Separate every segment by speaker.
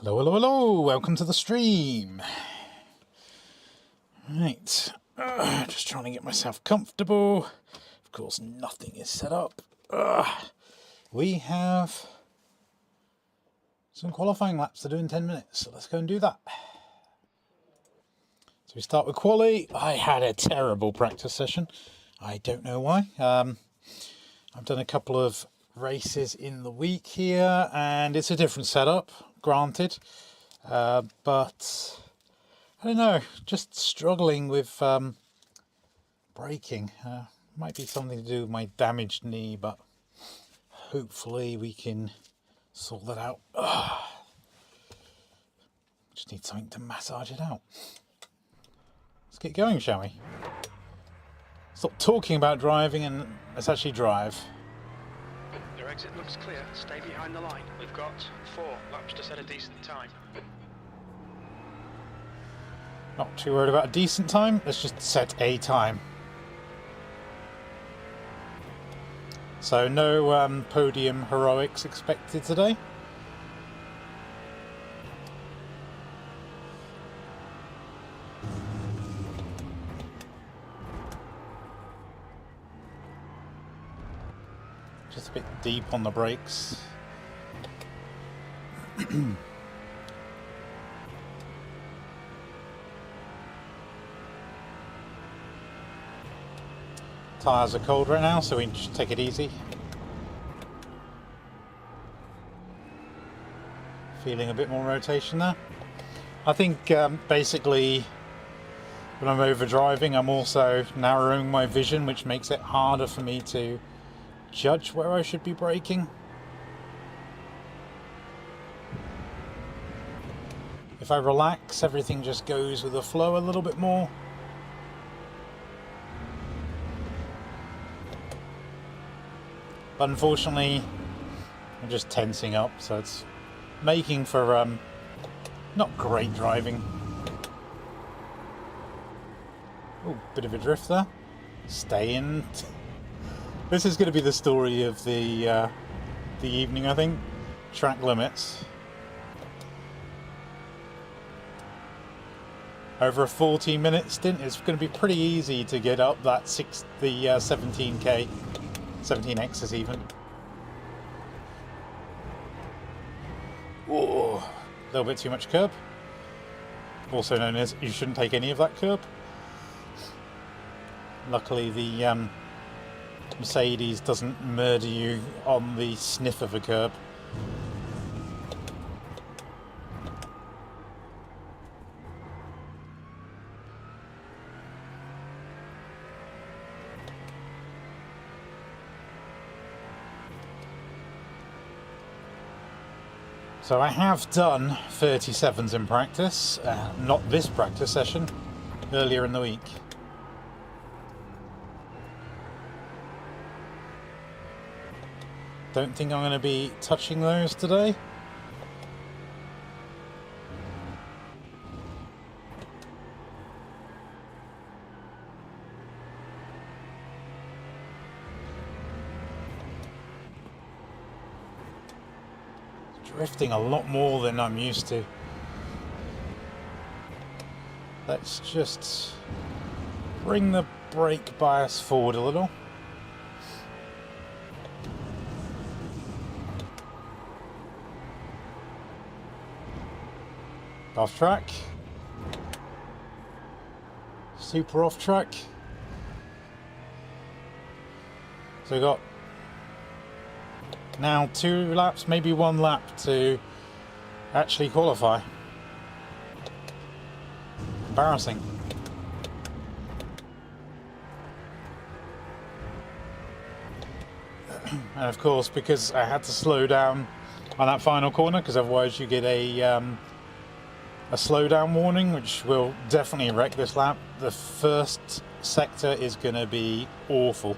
Speaker 1: Hello, hello, hello, welcome to the stream. Right, just trying to get myself comfortable. Of course, nothing is set up. We have some qualifying laps to do in 10 minutes, so let's go and do that. So we start with quali. I had a terrible practice session. I don't know why. I've done a couple of races in the week here, and it's a different setup, granted. But I don't know, just struggling with braking. Might be something to do with my damaged knee, but hopefully we can sort that out. Just need something to massage it out. Let's get going, shall we? Stop talking about driving and let's actually drive.
Speaker 2: Your exit looks clear. Stay behind the line. We've got 4 laps to set a decent time.
Speaker 1: Not too worried about a decent time. Let's just set a time. So no podium heroics expected today. Just a bit deep on the brakes. Tyres are cold right now, so we can just take it easy. Feeling a bit more rotation there. I think basically when I'm over driving, I'm also narrowing my vision, which makes it harder for me to judge where I should be braking. If I relax, everything just goes with the flow a little bit more. But unfortunately, I'm just tensing up, so it's making for not great driving. Oh, bit of a drift there. Stay in. This is going to be the story of the evening, I think. Track limits. Over a 14-minute stint, it's going to be pretty easy to get up that 17k, 17x's even. Oh, a little bit too much curb. Also known as you shouldn't take any of that curb. Luckily, the Mercedes doesn't murder you on the sniff of a curb. So I have done 37s in practice, not this practice session, earlier in the week. Don't think I'm going to be touching those today. Drifting a lot more than I'm used to. Let's just bring the brake bias forward a little. Off track. Super off track. So we got now 2 laps, maybe 1 lap to actually qualify. Embarrassing. And of course, because I had to slow down on that final corner, because otherwise you get a slowdown warning, which will definitely wreck this lap. The first sector is going to be awful.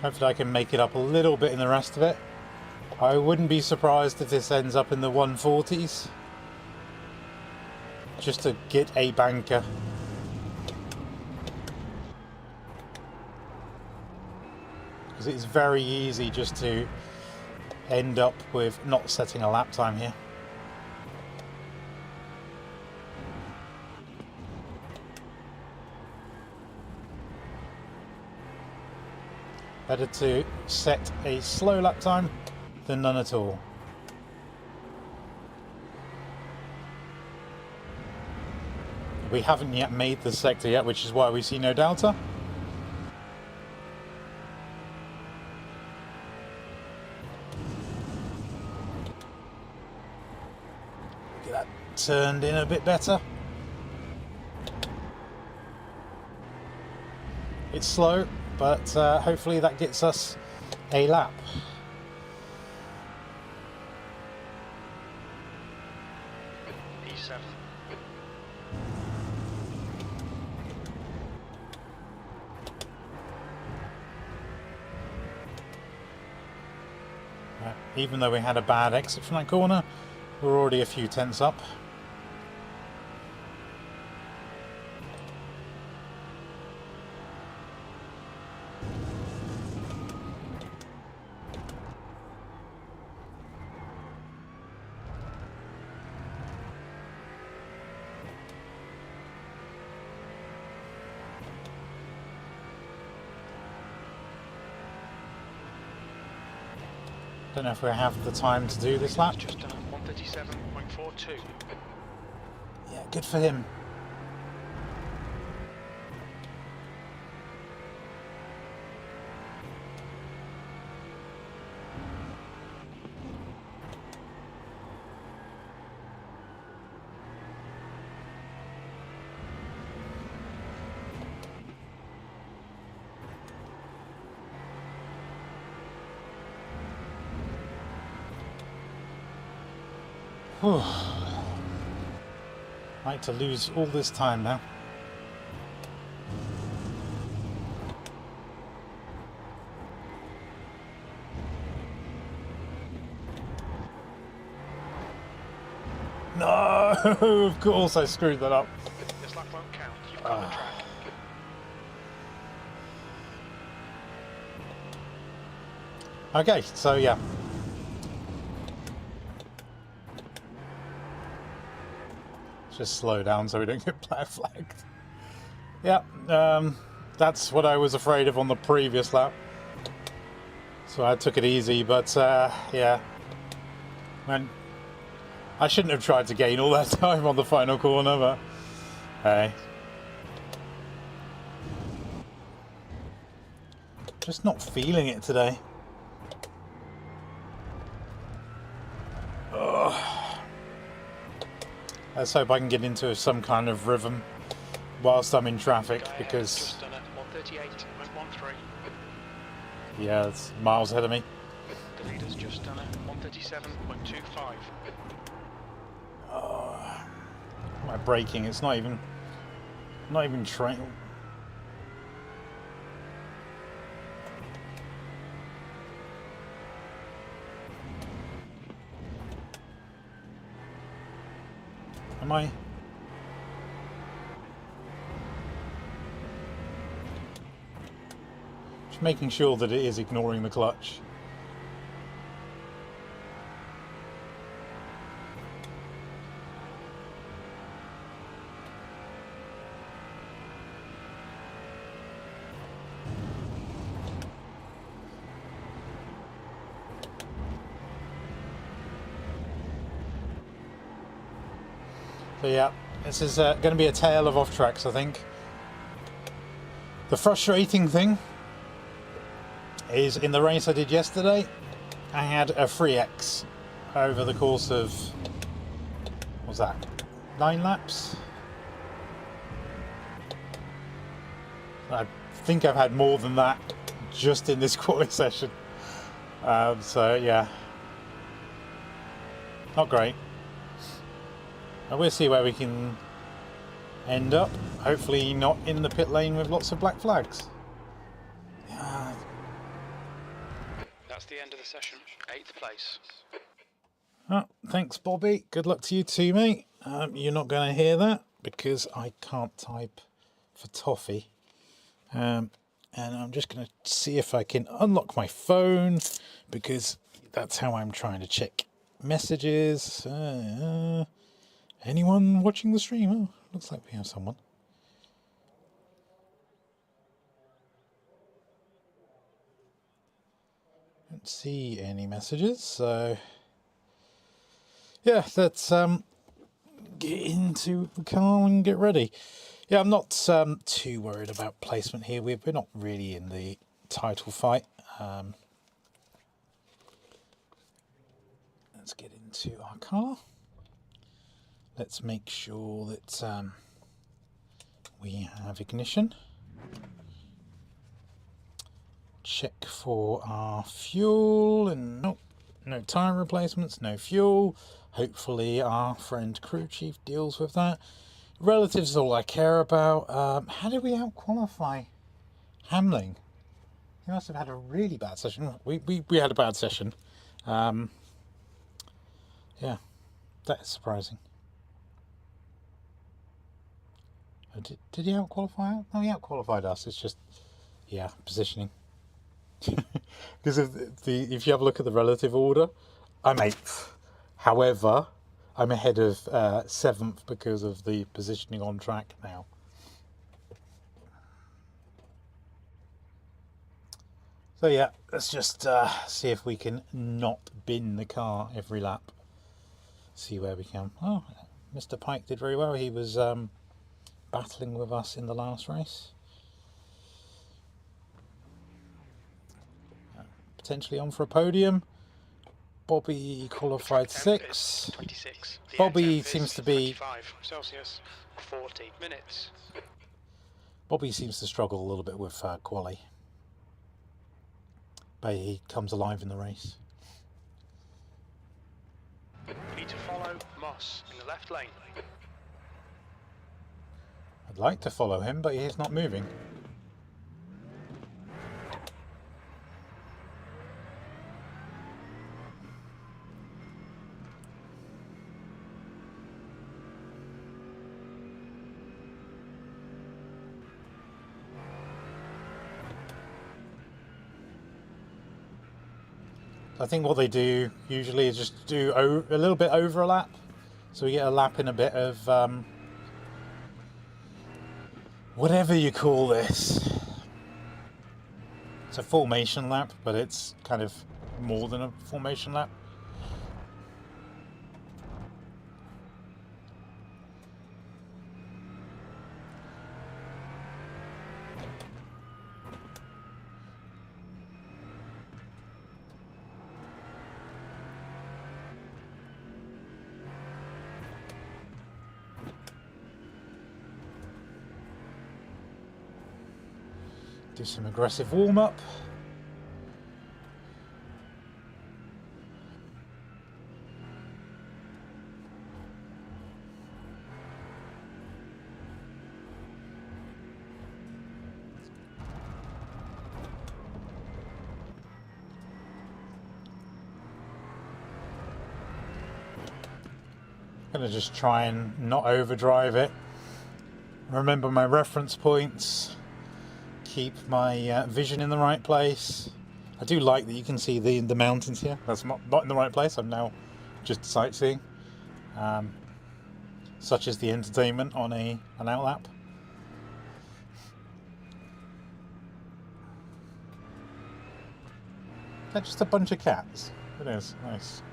Speaker 1: Hopefully I can make it up a little bit in the rest of it. I wouldn't be surprised if this ends up in the 140s. Just to get a banker. because it's very easy just to end up with not setting a lap time here. Better to set a slow lap time than none at all. We haven't yet made the sector yet, which is why we see no delta. Get that turned in a bit better. It's slow, but hopefully that gets us a lap.
Speaker 2: E7.
Speaker 1: Even though we had a bad exit from that corner, we're already a few tenths up. Don't know if we have the time to do this lap.
Speaker 2: Just done 137.42.
Speaker 1: Yeah, good for him. Whew. Like to lose all this time now. No, of course I screwed that up.
Speaker 2: This lap won't count. You've got the track.
Speaker 1: Okay, so yeah. Just slow down so we don't get black flagged. Yeah, that's what I was afraid of on the previous lap. So I took it easy, but yeah. I shouldn't have tried to gain all that time on the final corner, but hey. Just not feeling it today. Let's hope I can get into some kind of rhythm whilst I'm in traffic, because
Speaker 2: Just done at 138.13.
Speaker 1: yeah, it's miles ahead of me.
Speaker 2: The leader's just done at 137.25.
Speaker 1: My braking, it's not even train. Am I? Just making sure that it is ignoring the clutch. So yeah, this is going to be a tale of off tracks, I think. The frustrating thing is, in the race I did yesterday, I had a 3x over the course of, what was that, 9 laps? I think I've had more than that just in this quality session. So yeah, not great. And we'll see where we can end up. Hopefully not in the pit lane with lots of black flags.
Speaker 2: That's the end of the session. 8th place.
Speaker 1: Oh, thanks, Bobby. Good luck to you too, mate. You're not going to hear that because I can't type for toffee. And I'm just going to see if I can unlock my phone, because that's how I'm trying to check messages. Anyone watching the stream? Oh, looks like we have someone. Don't see any messages, so yeah, let's get into the car and get ready. Yeah, I'm not too worried about placement here. We're not really in the title fight. Let's get into our car. Let's make sure that we have ignition. Check for our fuel, and nope, no tyre replacements, no fuel. Hopefully our friend crew chief deals with that. Relatives is all I care about. How did we out-qualify Hamling? He must have had a really bad session. We had a bad session. Yeah, that is surprising. Did he out-qualify us? No, he out-qualified us. It's just, yeah, positioning. Because if you have a look at the relative order, I'm 8th. However, I'm ahead of 7th because of the positioning on track now. So yeah, let's just see if we can not bin the car every lap. See where we can. Oh, Mr. Pike did very well. He was battling with us in the last race. Potentially on for a podium. Bobby qualified 6th.
Speaker 2: 26.
Speaker 1: Bobby seems to be
Speaker 2: 25 Celsius, 40 minutes.
Speaker 1: Bobby seems to struggle a little bit with quali, but he comes alive in the race.
Speaker 2: You need to follow Moss in the left lane.
Speaker 1: I'd like to follow him, but he's not moving. I think what they do usually is just do a little bit over a lap, so we get a lap in a bit of whatever you call this. It's a formation lap, but it's kind of more than a formation lap. Do some aggressive warm-up. Gonna just try and not overdrive it. Remember my reference points. Keep my vision in the right place. I do like that you can see the mountains here. That's not in the right place. I'm now just sightseeing. Such as the entertainment on an outlap. They're just a bunch of cats. It is nice.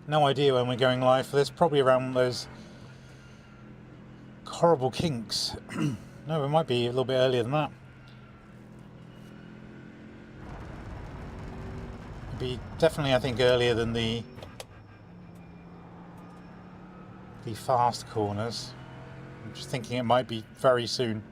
Speaker 1: No idea when we're going live for this. Probably around those horrible kinks. No, it might be a little bit earlier than that. It'd be definitely, I think, earlier than the fast corners. I'm just thinking it might be very soon.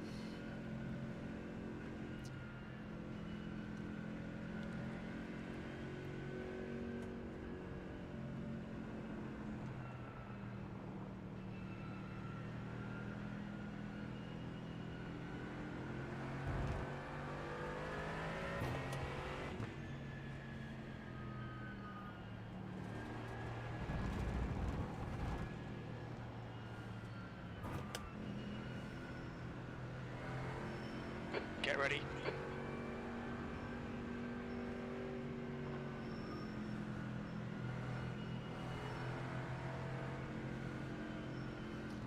Speaker 2: Get ready.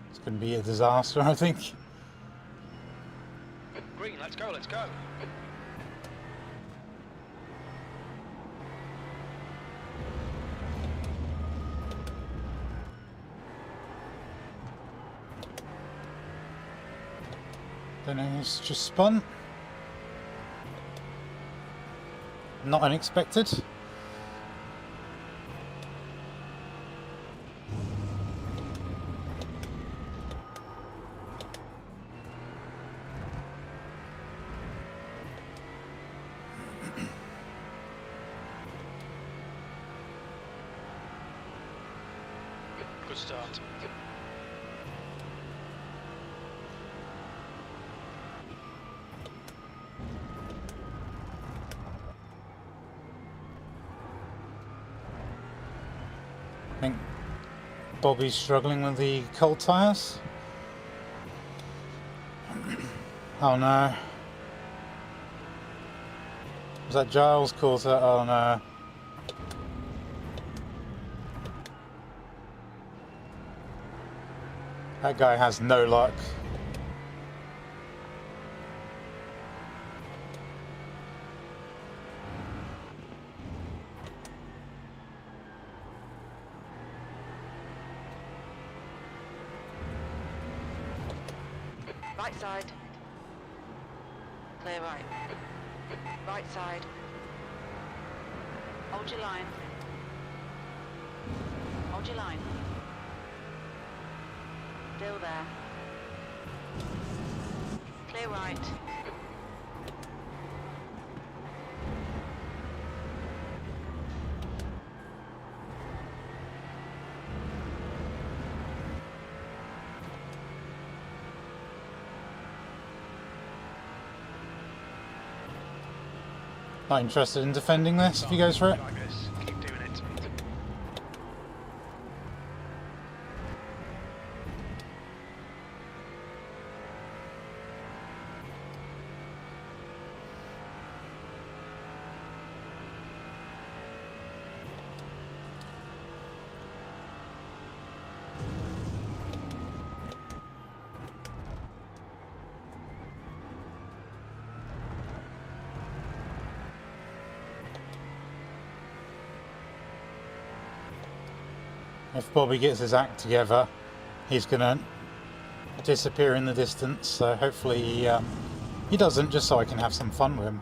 Speaker 1: It's going to be a disaster, I think.
Speaker 2: Green, let's go, let's go.
Speaker 1: Don't know, it's just spun. Not unexpected.
Speaker 2: Good start.
Speaker 1: I think Bobby's struggling with the cold tyres. Oh no. Was that Giles caused that? Oh no. That guy has no luck.
Speaker 3: Right side. Clear right. Right side. Hold your line. Hold your line. Still there. Clear right.
Speaker 1: Not interested in defending this if he goes for it.
Speaker 2: Like this. Keep doing it.
Speaker 1: If Bobby gets his act together, he's going to disappear in the distance. So hopefully he doesn't, just so I can have some fun with him.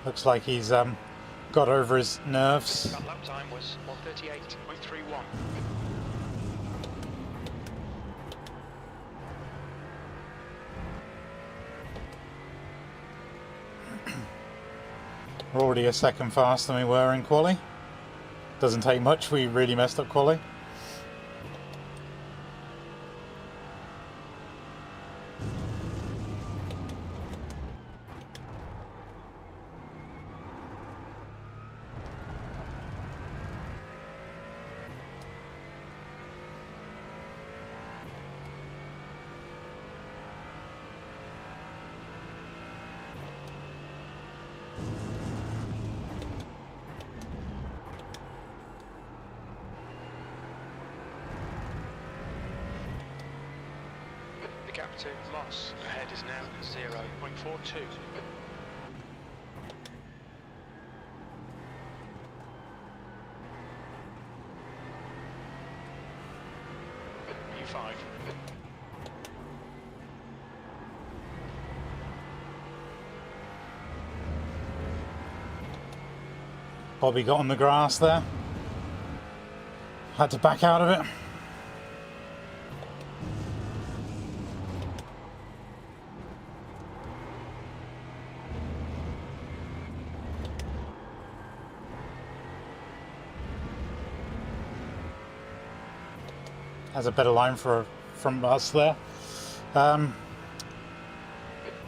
Speaker 1: Looks like he's got over his nerves.
Speaker 2: That lap time was 1:38.31.
Speaker 1: We're already a second faster than we were in quali. Doesn't take much, we really messed up quali.
Speaker 2: The gap to Moss ahead is now 0.42. U5.
Speaker 1: Bobby got on the grass there. Had to back out of it. Has a better line from us there.
Speaker 2: You've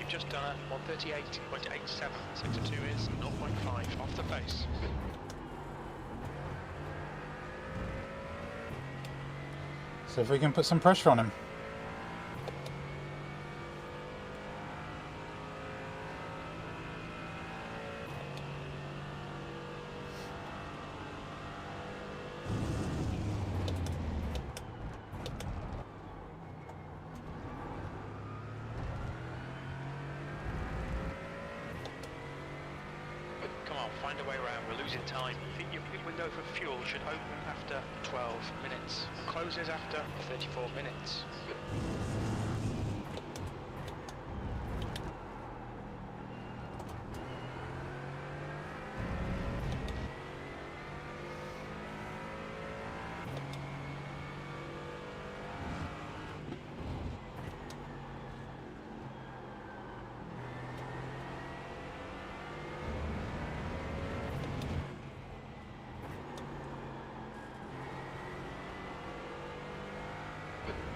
Speaker 2: just done a 138.87. Sector 2 is 0.5 off the pace.
Speaker 1: See if we can put some pressure on him.
Speaker 2: Come on, find a way around. We're losing time. Your window for fuel should open after 12 minutes and closes after 34 minutes.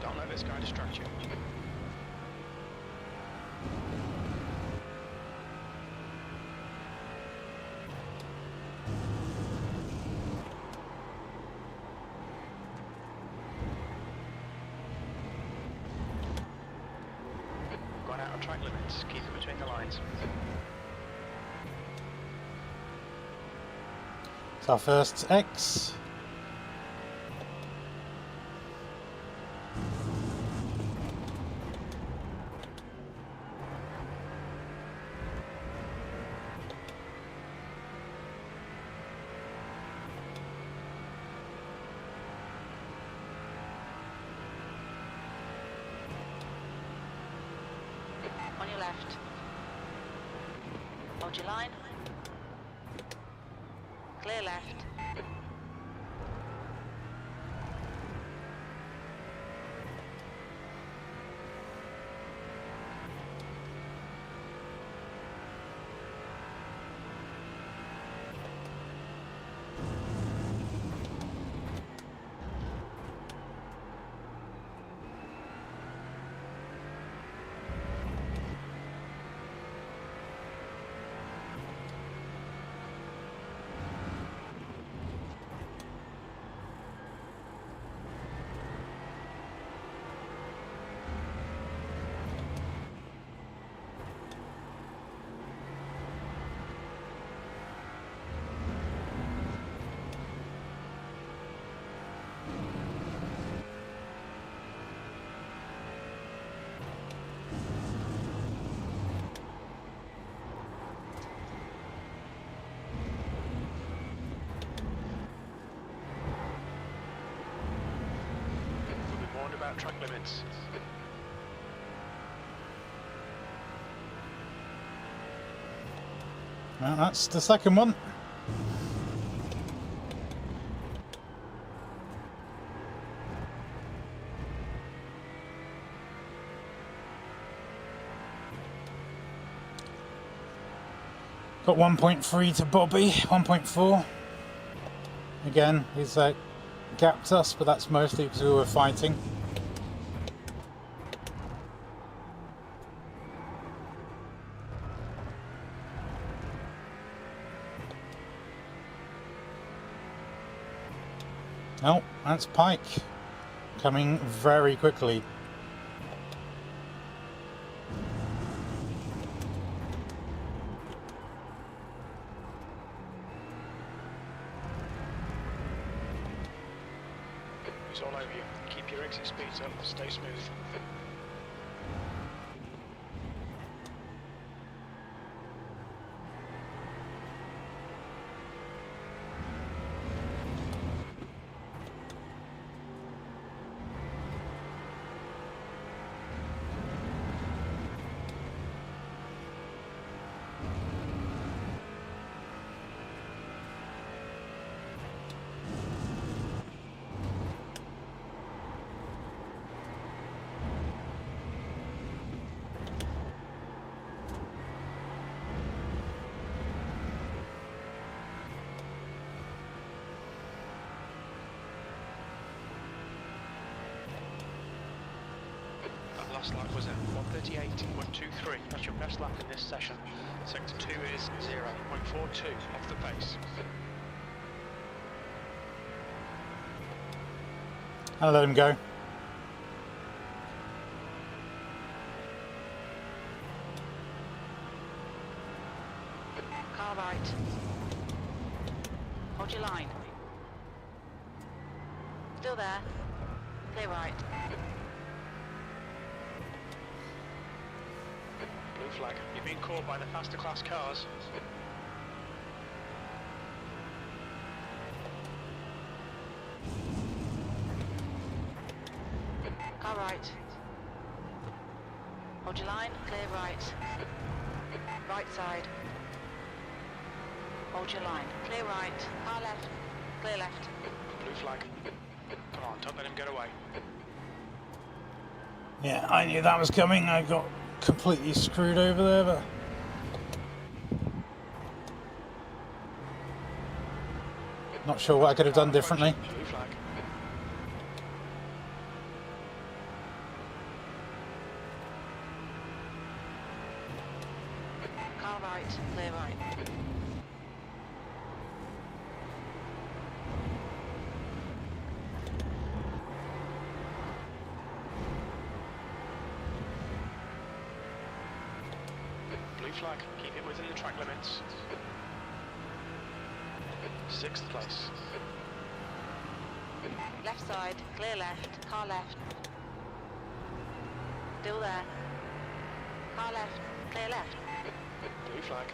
Speaker 2: Don't let this guy distract you. Gone out of track limits. Keep it between the lines.
Speaker 1: It's our first X.
Speaker 3: On your left. Hold your line. Clear left.
Speaker 2: We'll be warned about track limits.
Speaker 1: Well, that's the second one. Got 1.3 to Bobby, 1.4. Again, he's gapped us, but that's mostly because we were fighting. Oh, that's Pike coming very quickly.
Speaker 2: It's all over you. Keep your exit speeds up. Stay smooth. last lap was at 1:38.123. That's your best lap in this session. Sector 2 is 0.42 off the pace.
Speaker 1: I'll let him go.
Speaker 3: Car right. Hold your line. Still there. Clear right.
Speaker 2: Blue flag. You're being caught by the faster class cars.
Speaker 3: Car right. Hold your line. Clear right. Right side. Hold your line. Clear right. Car left. Clear left.
Speaker 2: Blue flag. Come on, don't let him get away.
Speaker 1: Yeah, I knew that was coming. I got completely screwed over there, but... Not sure what I could have done differently.
Speaker 2: Blue flag.
Speaker 3: Car right. Clear right.
Speaker 2: Blue flag. Keep it within the track limits. 6th place.
Speaker 3: Left side. Clear left. Car left. Still there. Car left. Clear left.
Speaker 2: Blue flag.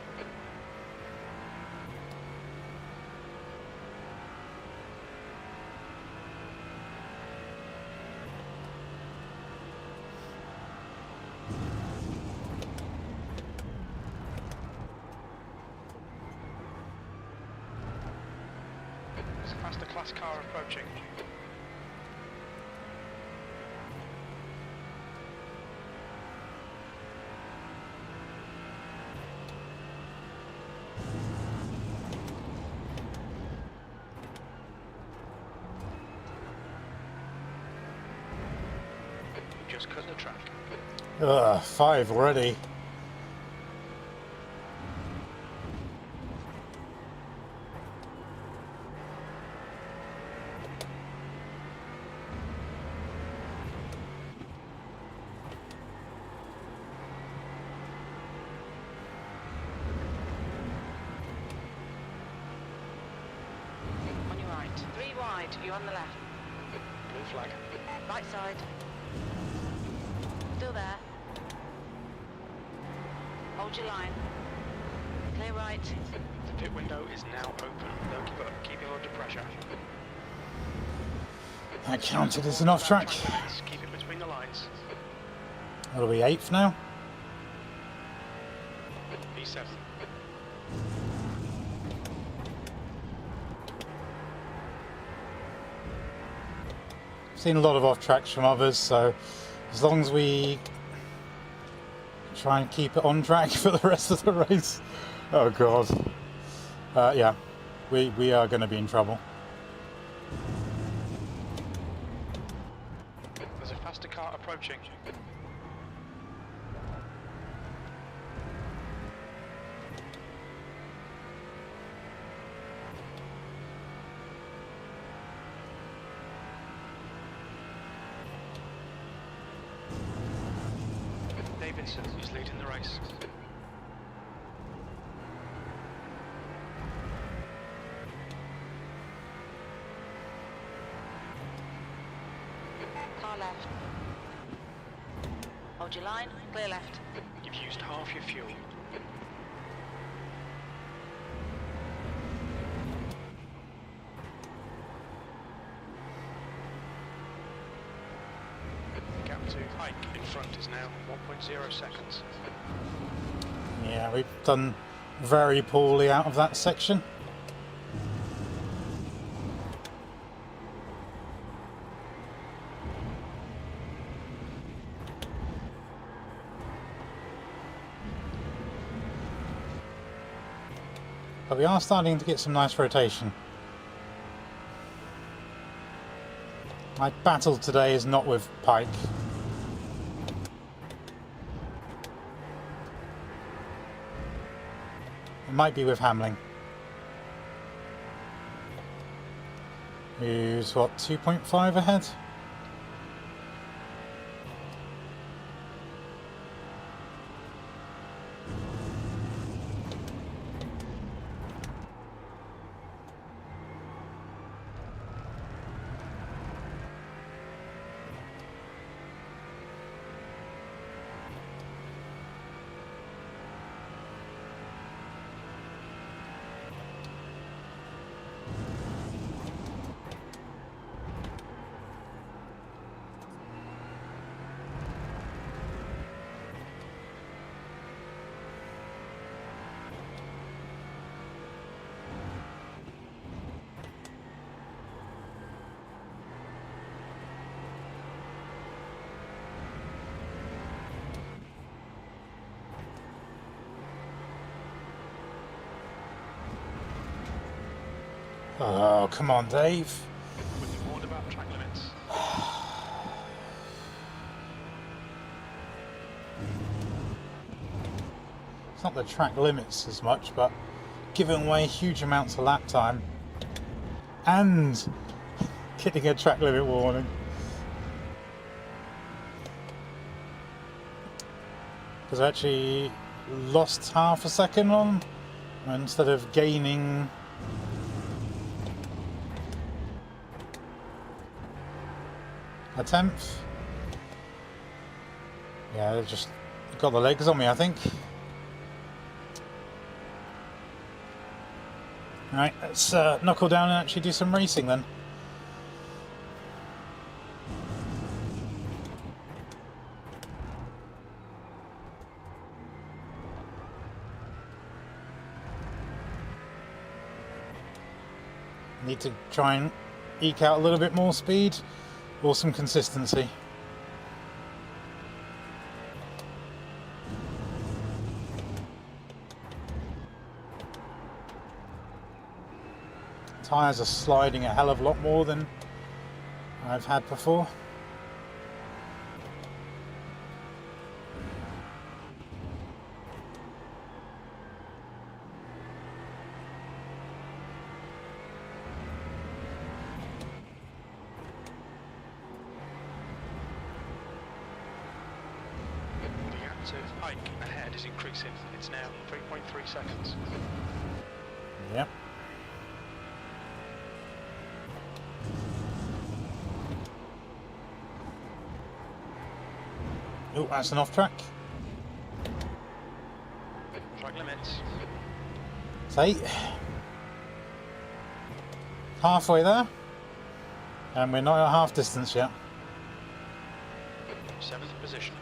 Speaker 2: There's a faster class car approaching. Just cut the track.
Speaker 1: Ugh, 5 already.
Speaker 3: On your right. 3 wide. You're on the left.
Speaker 2: Blue flag.
Speaker 3: Right side. Still there. Hold your line. Clear right.
Speaker 2: The pit window is now open. Don't give up. Keep it under pressure.
Speaker 1: That counted as an off track.
Speaker 2: Keep it between the lines.
Speaker 1: What are we, 8th now?
Speaker 2: P7.
Speaker 1: Seen a lot of off tracks from others, so as long as we try and keep it on track for the rest of the race. Oh god. Yeah, we are going to be in trouble.
Speaker 2: There's a faster car approaching. Davidson is leading the race.
Speaker 3: Car left. Hold your line. Clear left.
Speaker 2: You've used half your fuel. Gap to Pike in front is now 1.0 seconds.
Speaker 1: Yeah, we've done very poorly out of that section. But we are starting to get some nice rotation. My battle today is not with Pike. It might be with Hamling. Who's what, 2.5 ahead? Oh, come on, Dave.
Speaker 2: Would you warned about track limits?
Speaker 1: It's not the track limits as much, but giving away huge amounts of lap time and getting a track limit warning. Because I actually lost half a second on instead of gaining a tenth. Yeah, they've just got the legs on me, I think. Alright, let's knuckle down and actually do some racing then. Need to try and eke out a little bit more speed or some consistency. Tyres are sliding a hell of a lot more than I've had before.
Speaker 2: The gap to Ike ahead is increasing. It's now 3.3 seconds.
Speaker 1: Yep. Oh, that's an off track.
Speaker 2: Track limits.
Speaker 1: It's 8. Halfway there. And we're not at half distance yet.
Speaker 2: 7th position.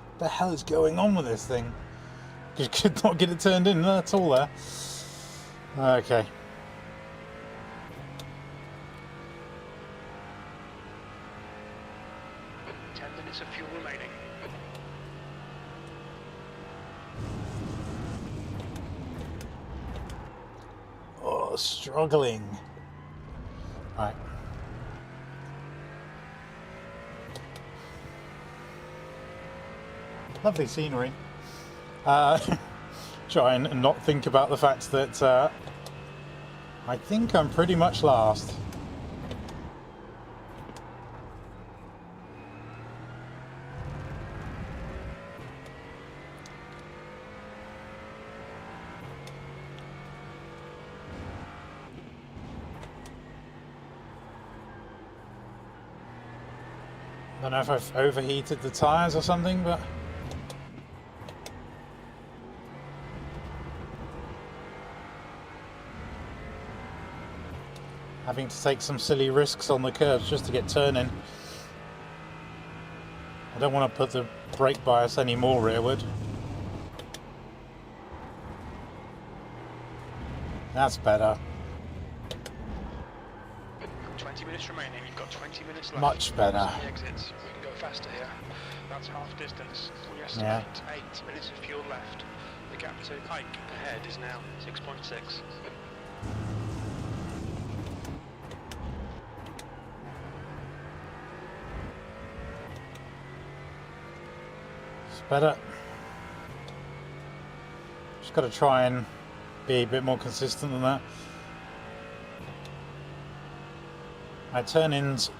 Speaker 1: What the hell is going on with this thing? You could not get it turned in at all there. Okay.
Speaker 2: Of fuel remaining.
Speaker 1: Oh, struggling. Right. Lovely scenery. Try and not think about the fact that I think I'm pretty much last. I don't know if I've overheated the tyres or something, but having to take some silly risks on the curves just to get turning. I don't want to put the brake bias any more rearward. That's better.
Speaker 2: 20 minutes remaining. You've got 20 minutes left.
Speaker 1: Much better.
Speaker 2: The exits. We can go faster here. That's half distance. We estimate 8 minutes of fuel left. The gap to Ike ahead is now 6.6.
Speaker 1: better. Just got to try and be a bit more consistent than that. My turn-ins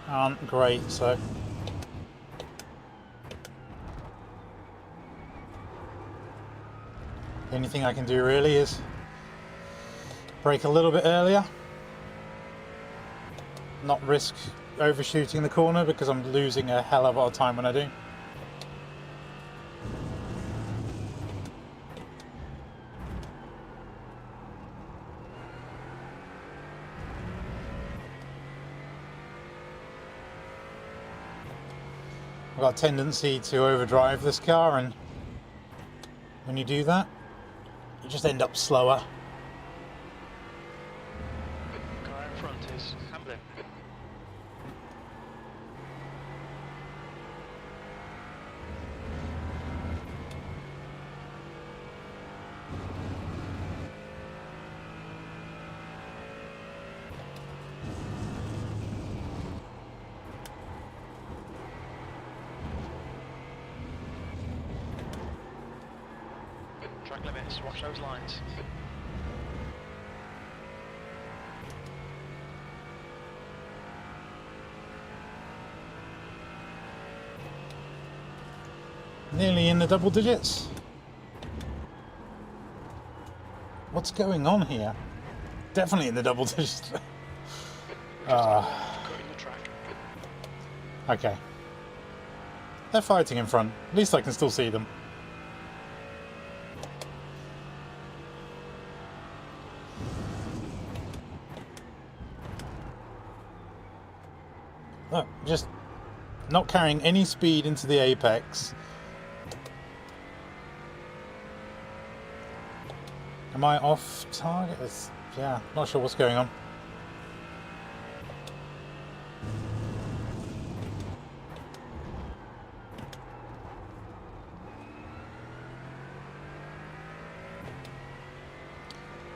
Speaker 1: aren't great, so the only thing I can do really is brake a little bit earlier, not risk overshooting the corner because I'm losing a hell of a lot of time when I do. I've got a tendency to overdrive this car, and when you do that, you just end up slower.
Speaker 2: Car in front is Hamlin. Track limits, watch those lines.
Speaker 1: Nearly in the double digits. What's going on here? Definitely in the double digits.
Speaker 2: Cutting the track.
Speaker 1: Okay. They're fighting in front. At least I can still see them. Look, just not carrying any speed into the apex. Am I off target? Yeah, not sure what's going on.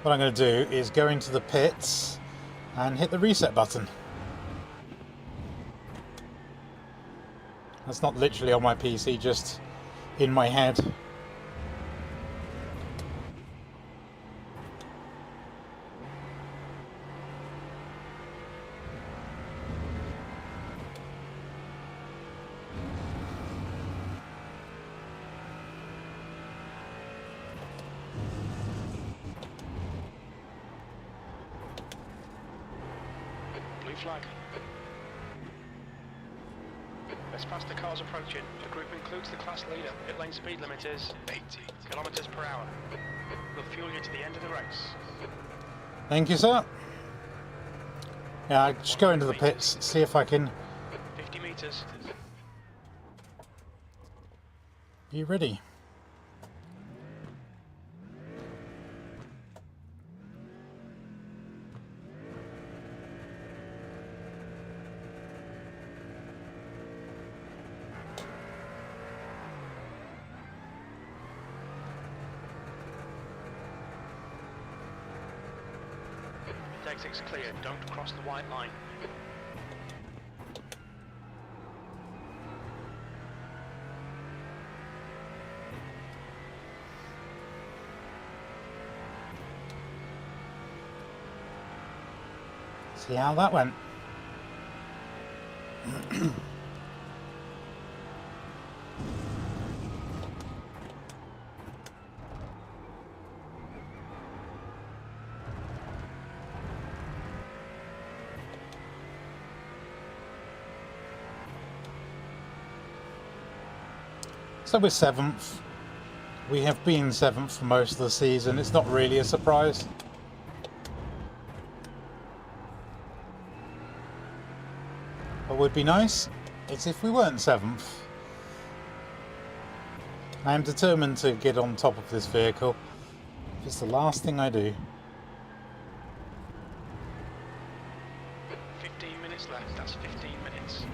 Speaker 1: What I'm going to do is go into the pits and hit the reset button. That's not literally on my PC, just in my head.
Speaker 2: Blue flag. Let's pass the cars approaching. The group includes the class leader. Pit lane speed limit is 80 kilometers per hour. We'll fuel you to the end of the race.
Speaker 1: Thank you, sir. Yeah, I'll just go into the pits, see if I can
Speaker 2: 50 meters.
Speaker 1: be ready.
Speaker 2: Exit's clear. Don't cross the white line.
Speaker 1: See how that went. So we're 7th. We have been 7th for most of the season. It's not really a surprise. What would be nice is if we weren't 7th. I am determined to get on top of this vehicle. It's the last thing I do.
Speaker 2: 15 minutes left. That's 15 minutes.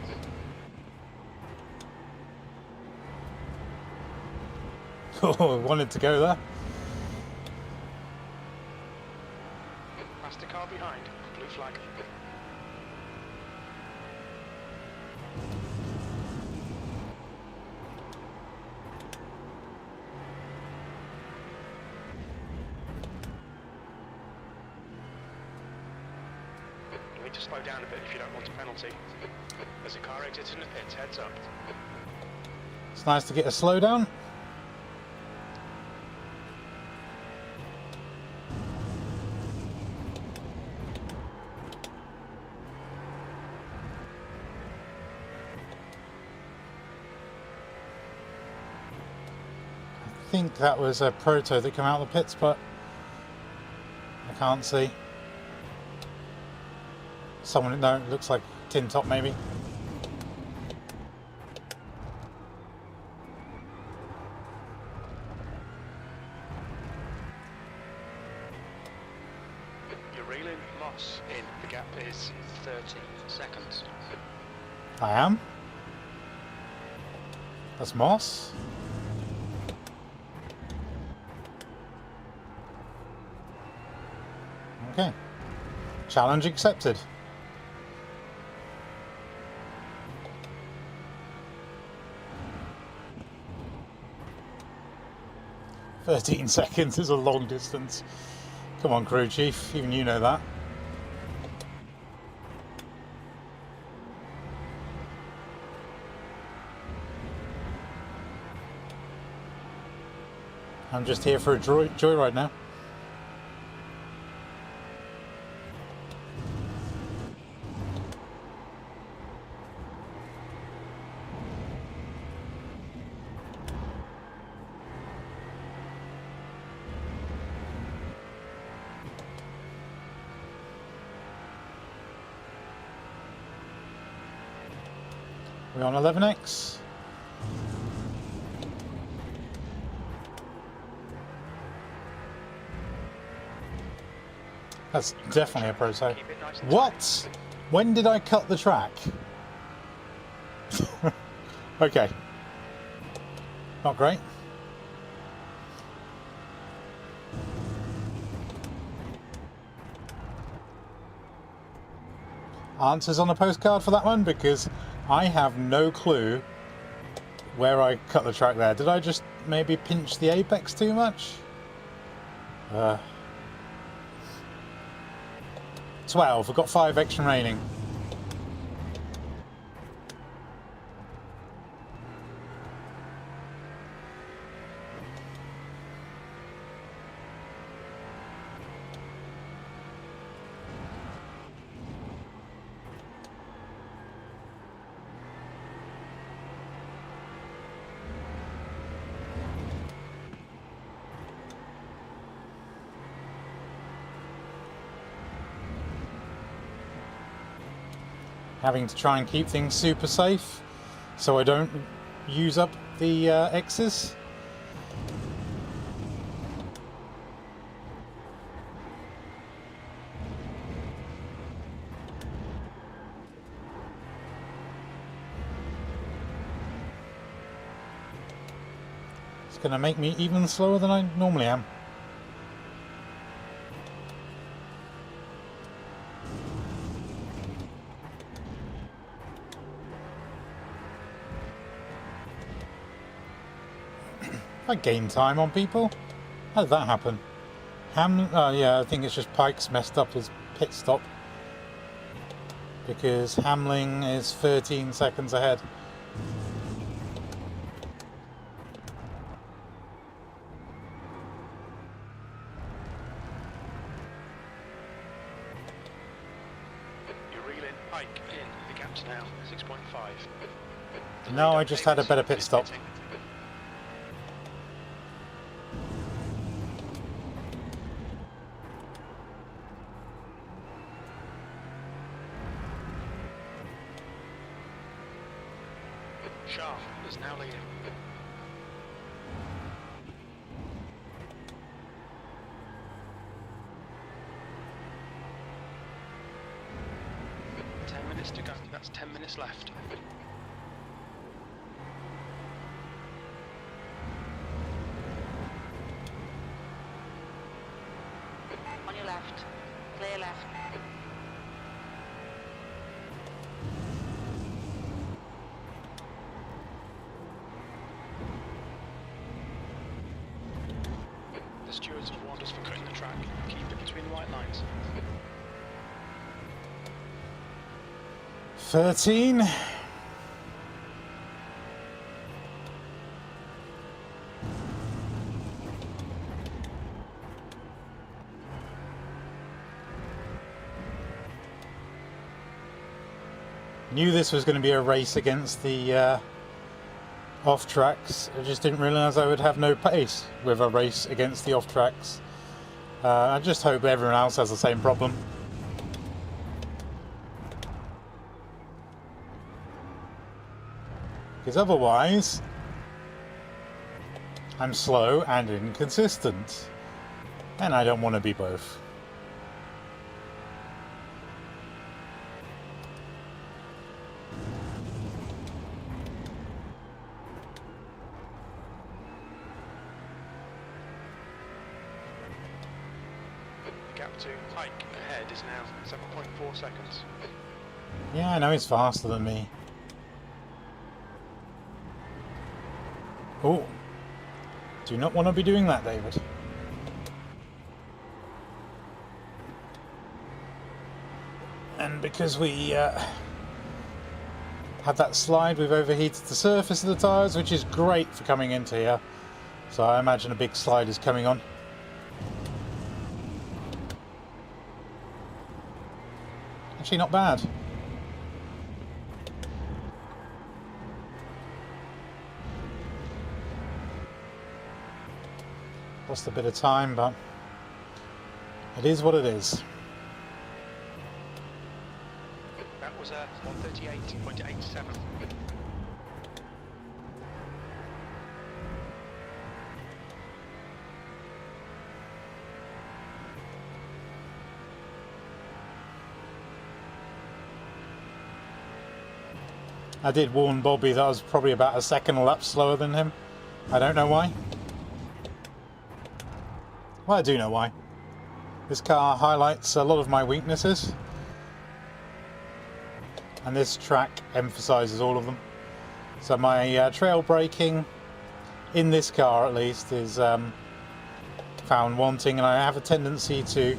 Speaker 1: Oh, I wanted to go there.
Speaker 2: Past the car behind. Blue flag. need to slow down a bit if you don't want a penalty. There's a car exiting the pits, heads up.
Speaker 1: It's nice to get a slowdown. I think that was a proto that came out of the pits, but I can't see. Someone, no, it looks like tin top maybe.
Speaker 2: You're reeling Moss in. The gap is 13 seconds.
Speaker 1: I am. That's Moss. Okay. Challenge accepted. "13 seconds is a long distance." Come on, crew chief, even you know that. I'm just here for a joyride now. We're on 11x. That's definitely a proto.
Speaker 2: Keep it nice and
Speaker 1: What? When did I cut the track? Okay. Not great. Answers on a postcard for that one, because I have no clue where I cut the track there. Did I just maybe pinch the apex too much? 12. We've got 5 extra remaining. Having to try and keep things super safe so I don't use up the X's. It's going to make me even slower than I normally am. I gain time on people. How did that happen? Oh yeah, I think it's just Pike's messed up his pit stop, because Hamling is 13 seconds ahead.
Speaker 2: You're reeling Pike in. The gap's now 6.5.
Speaker 1: No, I just had a better pit stop.
Speaker 2: Sharp is now leading. Minutes to go. That's 10 minutes left.
Speaker 3: On your left. Clear left.
Speaker 2: The stewards have warned us for cutting the track. Keep it between the white lines.
Speaker 1: 13. Knew this was going to be a race against the off tracks. I just didn't realise I would have no pace with a race against the off tracks. I just hope everyone else has the same problem. Because otherwise, I'm slow and inconsistent. And I don't want to be both.
Speaker 2: Gap to Ike ahead is now 7.4 seconds.
Speaker 1: Yeah, I know he's faster than me. Oh, do not want to be doing that, David. And because we had that slide, we've overheated the surface of the tyres, which is great for coming into here. So I imagine a big slide is coming on. Actually, not bad. Lost a bit of time, but it is what it is.
Speaker 2: That was a 138.87.
Speaker 1: I did warn Bobby that I was probably about a second a lap slower than him. I don't know why. Well, I do know why. This car highlights a lot of my weaknesses. And this track emphasises all of them. So my trail braking, in this car at least, is found wanting. And I have a tendency to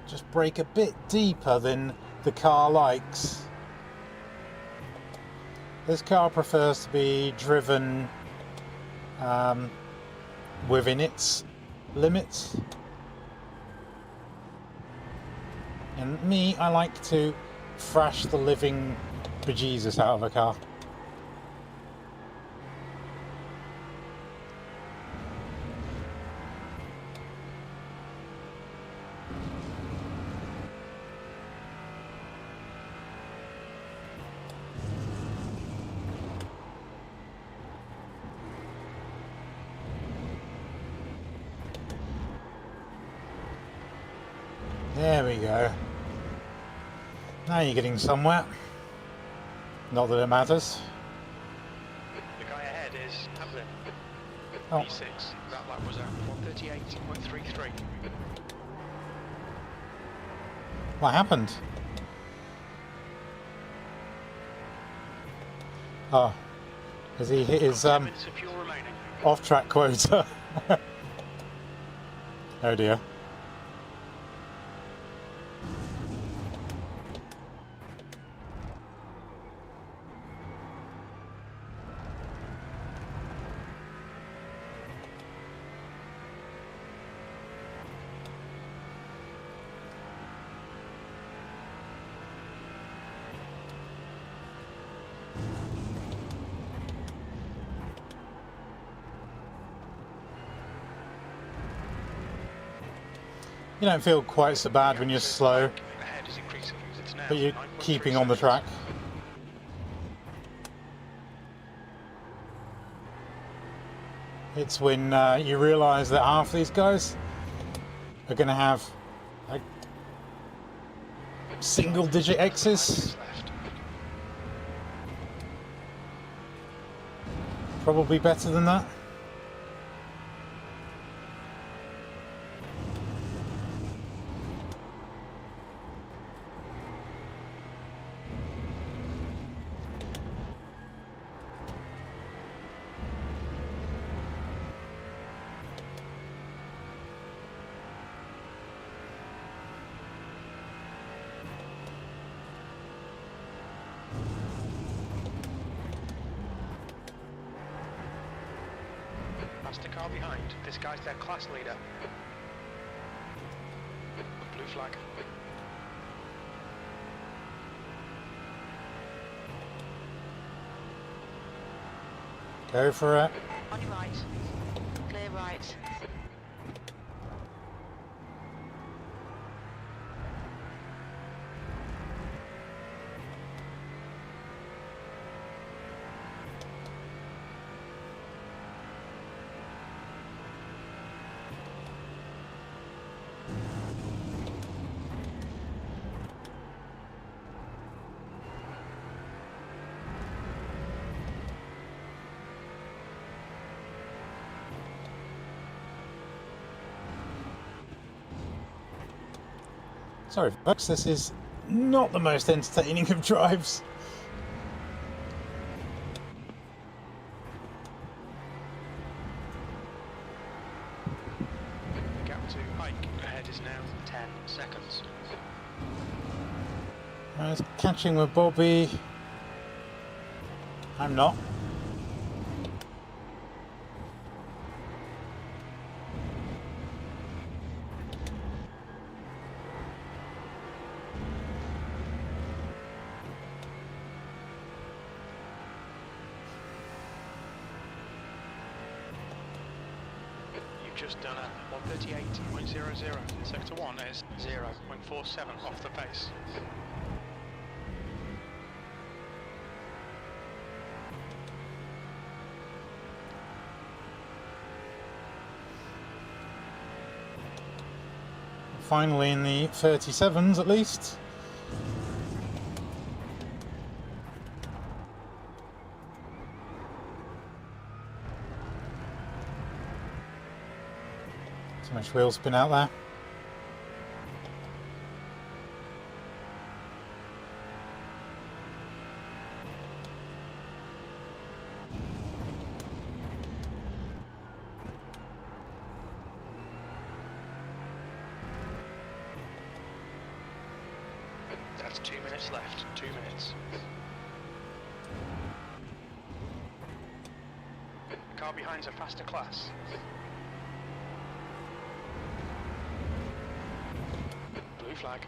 Speaker 1: just brake a bit deeper than the car likes. This car prefers to be driven within its limits. And me, I like to thrash the living bejesus out of a car. There we go. Now you're getting somewhere. Not that it matters.
Speaker 2: The guy ahead is Hamlin.
Speaker 1: Oh.
Speaker 2: P6. That lap was a 138.33.
Speaker 1: What happened? Oh, has he hit his
Speaker 2: 10 minutes of fuel remaining.
Speaker 1: off-track quota? Oh dear. You don't feel quite so bad when you're slow,
Speaker 2: Ahead is increasing. It's now
Speaker 1: but you're
Speaker 2: 9.3
Speaker 1: keeping on the
Speaker 2: seconds.
Speaker 1: track. It's when you realise that half these guys are going to have like single-digit X's.
Speaker 2: Left.
Speaker 1: Probably better than that.
Speaker 2: faster car behind. This guy's their class leader. Blue flag.
Speaker 1: Go for it.
Speaker 3: On your right. Clear right.
Speaker 1: Sorry folks, this is not the most entertaining of drives.
Speaker 2: The gap to Ike ahead is now 10 seconds.
Speaker 1: I was catching with Bobby. I'm not.
Speaker 2: Just done a 138.00. Sector 1 is 0.47 off the pace.
Speaker 1: Finally in the 37s at least. Too much wheel spin out there.
Speaker 2: That's 2 minutes left. 2 minutes. Car behind's a faster class. Blue flag.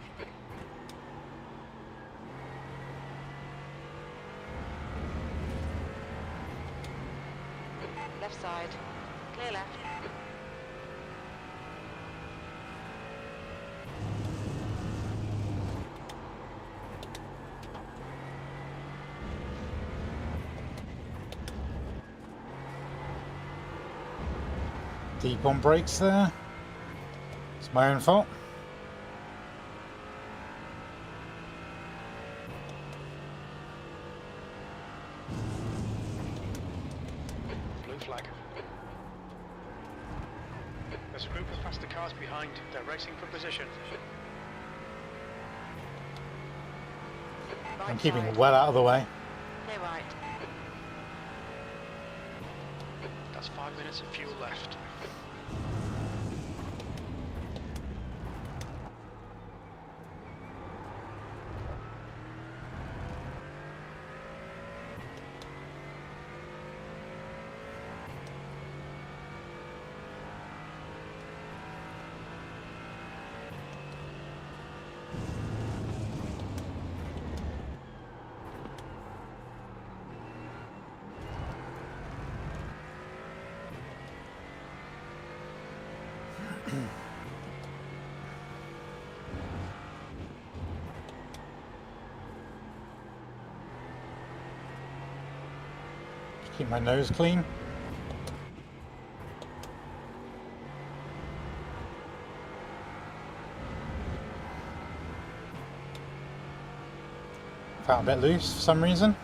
Speaker 3: Left side. Clear left.
Speaker 1: Deep on brakes there. It's my own fault.
Speaker 2: Blue flag. There's a group of faster cars behind. They're racing for position.
Speaker 3: Right
Speaker 1: I'm keeping
Speaker 3: side.
Speaker 1: well out of the way.
Speaker 3: Clear right.
Speaker 2: That's 5 minutes of fuel left.
Speaker 1: Just keep my nose clean. Felt a bit loose for some reason.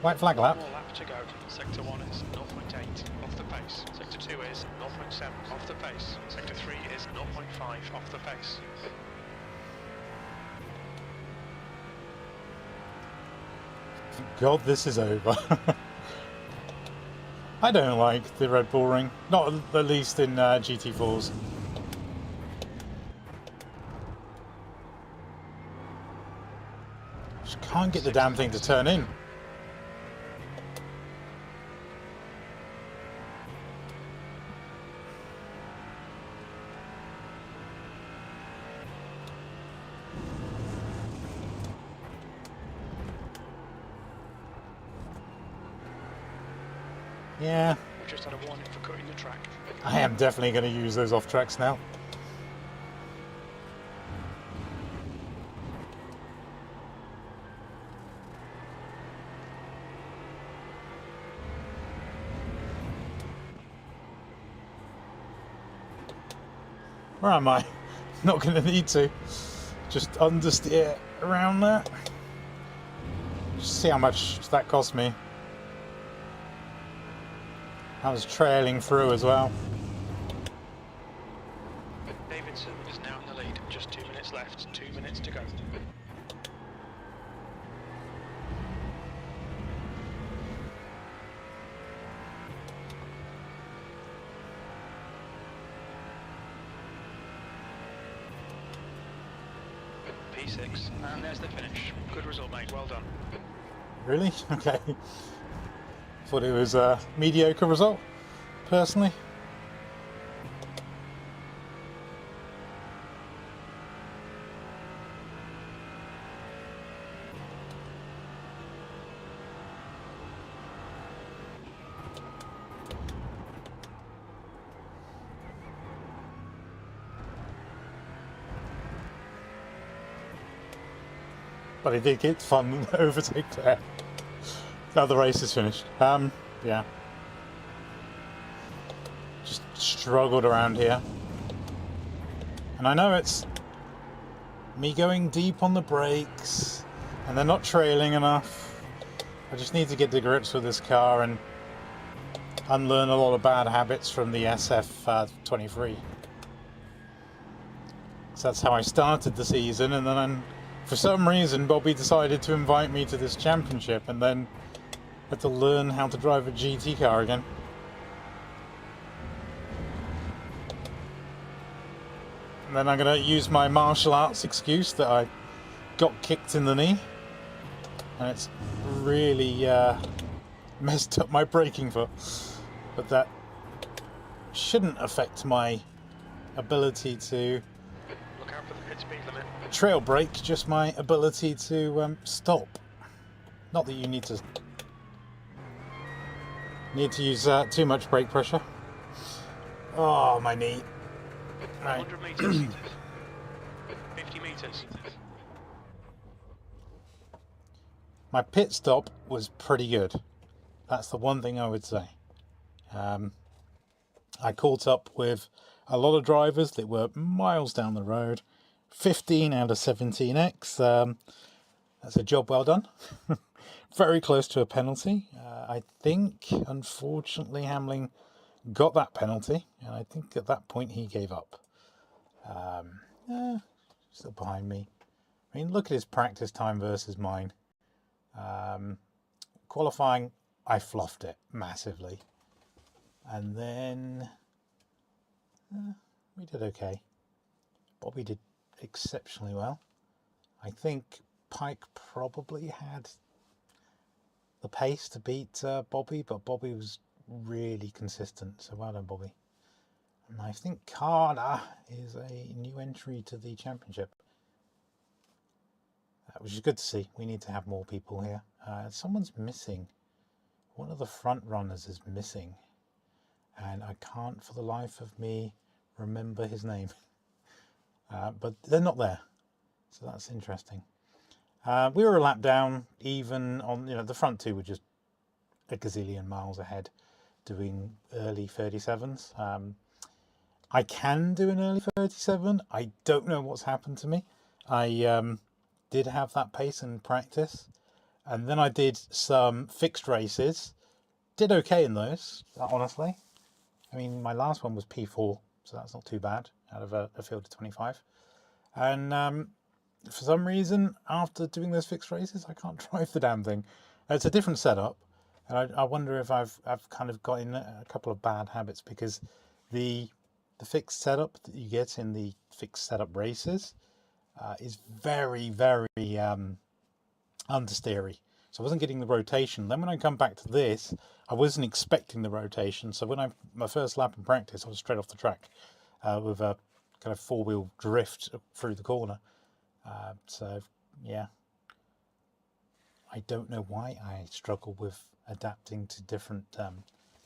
Speaker 1: White flag lap.
Speaker 2: One more lap to go. Sector 1 is 0.8 off the pace. Sector 2 is 0.7 off the pace. Sector 3 is 0.5 off the pace.
Speaker 1: God, this is over. I don't like the Red Bull Ring, not at least in GT4s. Just can't get the damn thing to turn in. Yeah.
Speaker 2: We've just had a warning for cutting the track.
Speaker 1: I am definitely going to use those off tracks now. Where am I? Not going to need to. Just understeer around that. Just see how much that cost me. I was trailing through as well.
Speaker 2: Davidson is now in the lead. Just 2 minutes left. 2 minutes to go. P6, and there's the finish. Good result, mate. Well done.
Speaker 1: Really? Okay. Thought it was a mediocre result, personally. But I did get fun overtake there. Now the race is finished. Yeah. Just struggled around here. And I know it's me going deep on the brakes and they're not trailing enough. I just need to get to grips with this car and unlearn a lot of bad habits from the SF23. So that's how I started the season, and then for some reason Bobby decided to invite me to this championship, and then had to learn how to drive a GT car again. And then I'm going to use my martial arts excuse that I got kicked in the knee, and it's really messed up my braking foot. But that shouldn't affect my ability to
Speaker 2: Look out for the pit speed limit.
Speaker 1: trail brake, just my ability to stop. Not that you need to use too much brake pressure. Oh, my knee. Right.
Speaker 2: 100 metres. 50 metres.
Speaker 1: My pit stop was pretty good. That's the one thing I would say. I caught up with a lot of drivers that were miles down the road. 15 out of 17x. That's a job well done. Very close to a penalty. I think, unfortunately, Hamlin got that penalty, and I think at that point he gave up. Still behind me. I mean, look at his practice time versus mine. Qualifying, I fluffed it massively. And then we did okay. Bobby did exceptionally well. I think Pike probably had the pace to beat Bobby, but Bobby was really consistent. So well done, Bobby. And I think Carter is a new entry to the championship, which is good to see. We need to have more people here. Someone's missing. One of the front runners is missing, and I can't for the life of me remember his name. But they're not there, so that's interesting. We were a lap down, even on, the front two were just a gazillion miles ahead, doing early 37s. I can do an early 37. I don't know what's happened to me. I did have that pace in practice, and then I did some fixed races. Did okay in those, honestly. I mean, my last one was P4, so that's not too bad out of a field of 25. And for some reason, after doing those fixed races, I can't drive the damn thing. It's a different setup, and I wonder if I've kind of got in a couple of bad habits, because the fixed setup that you get in the fixed setup races is very understeery. So I wasn't getting the rotation. Then when I come back to this, I wasn't expecting the rotation. So when my first lap in practice, I was straight off the track with a kind of four-wheel drift through the corner. So yeah, I don't know why I struggle with adapting to different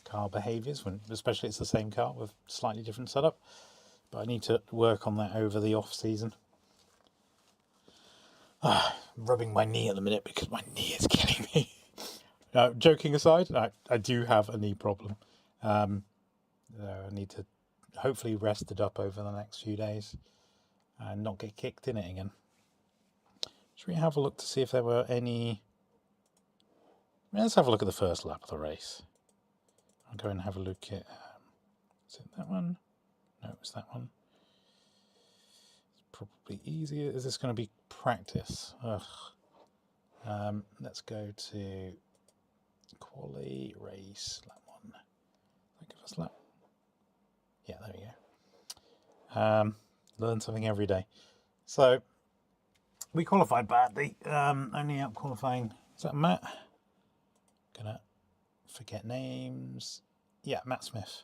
Speaker 1: car behaviours, when especially it's the same car with slightly different setup. But I need to work on that over the off season. I'm rubbing my knee at the minute because my knee is killing me. Joking aside, I do have a knee problem. I need to hopefully rest it up over the next few days and not get kicked in it again. Should we have a look to see if there were any... Let's have a look at the first lap of the race. I'll go and have a look at... is it that one? No, it's that one. It's probably easier. Is this going to be practice? Ugh. Let's go to quali race lap 1. Give us lap. Yeah, there we go. Learn something every day. So we qualified badly. Only out qualifying. Is that Matt? Gonna forget names. Yeah, Matt Smith.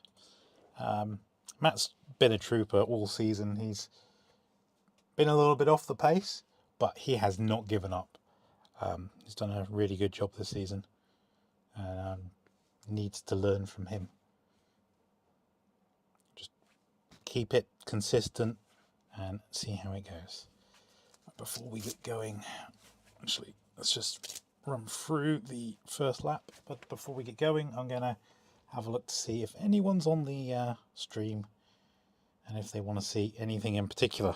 Speaker 1: Matt's been a trooper all season. He's been a little bit off the pace, but he has not given up. He's done a really good job this season. Needs to learn from him. Just keep it consistent and see how it goes. Before we get going, actually, let's just run through the first lap. But before we get going, I'm going to have a look to see if anyone's on the stream and if they want to see anything in particular.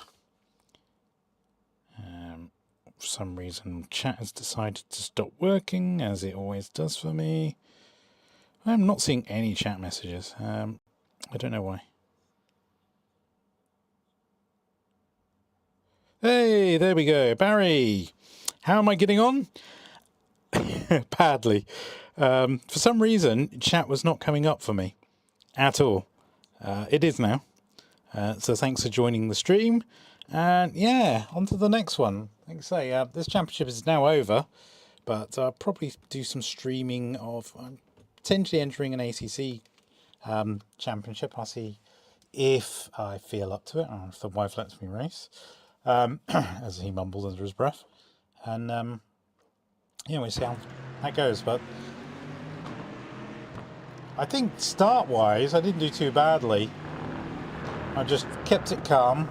Speaker 1: For some reason, chat has decided to stop working, as it always does for me. I'm not seeing any chat messages. I don't know why. Hey, there we go. Barry, how am I getting on? Badly. For some reason, chat was not coming up for me at all. It is now. So thanks for joining the stream. And yeah, on to the next one. Like I say, this championship is now over, but I'll probably do some streaming of potentially entering an ACC championship. I'll see if I feel up to it, or if the wife lets me race, as he mumbles under his breath. And yeah, we'll see how that goes. But I think start-wise, I didn't do too badly. I just kept it calm.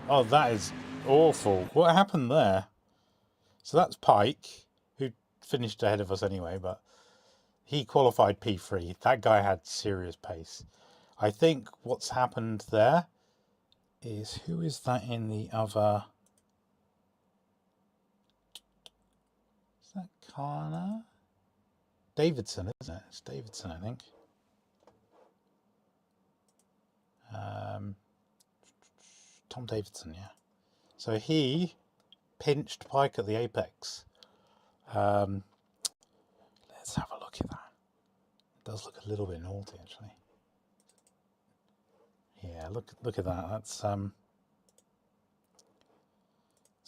Speaker 1: Oh, that is awful. What happened there? So that's Pike, who finished ahead of us anyway, but he qualified P3. That guy had serious pace. I think what's happened there is, who is that in the other? Is that Kana? Davidson, isn't it? It's Davidson, I think. Tom Davidson, yeah. So he pinched Pike at the apex. Let's have a look at that. It does look a little bit naughty, actually. Yeah, look at that. That's let's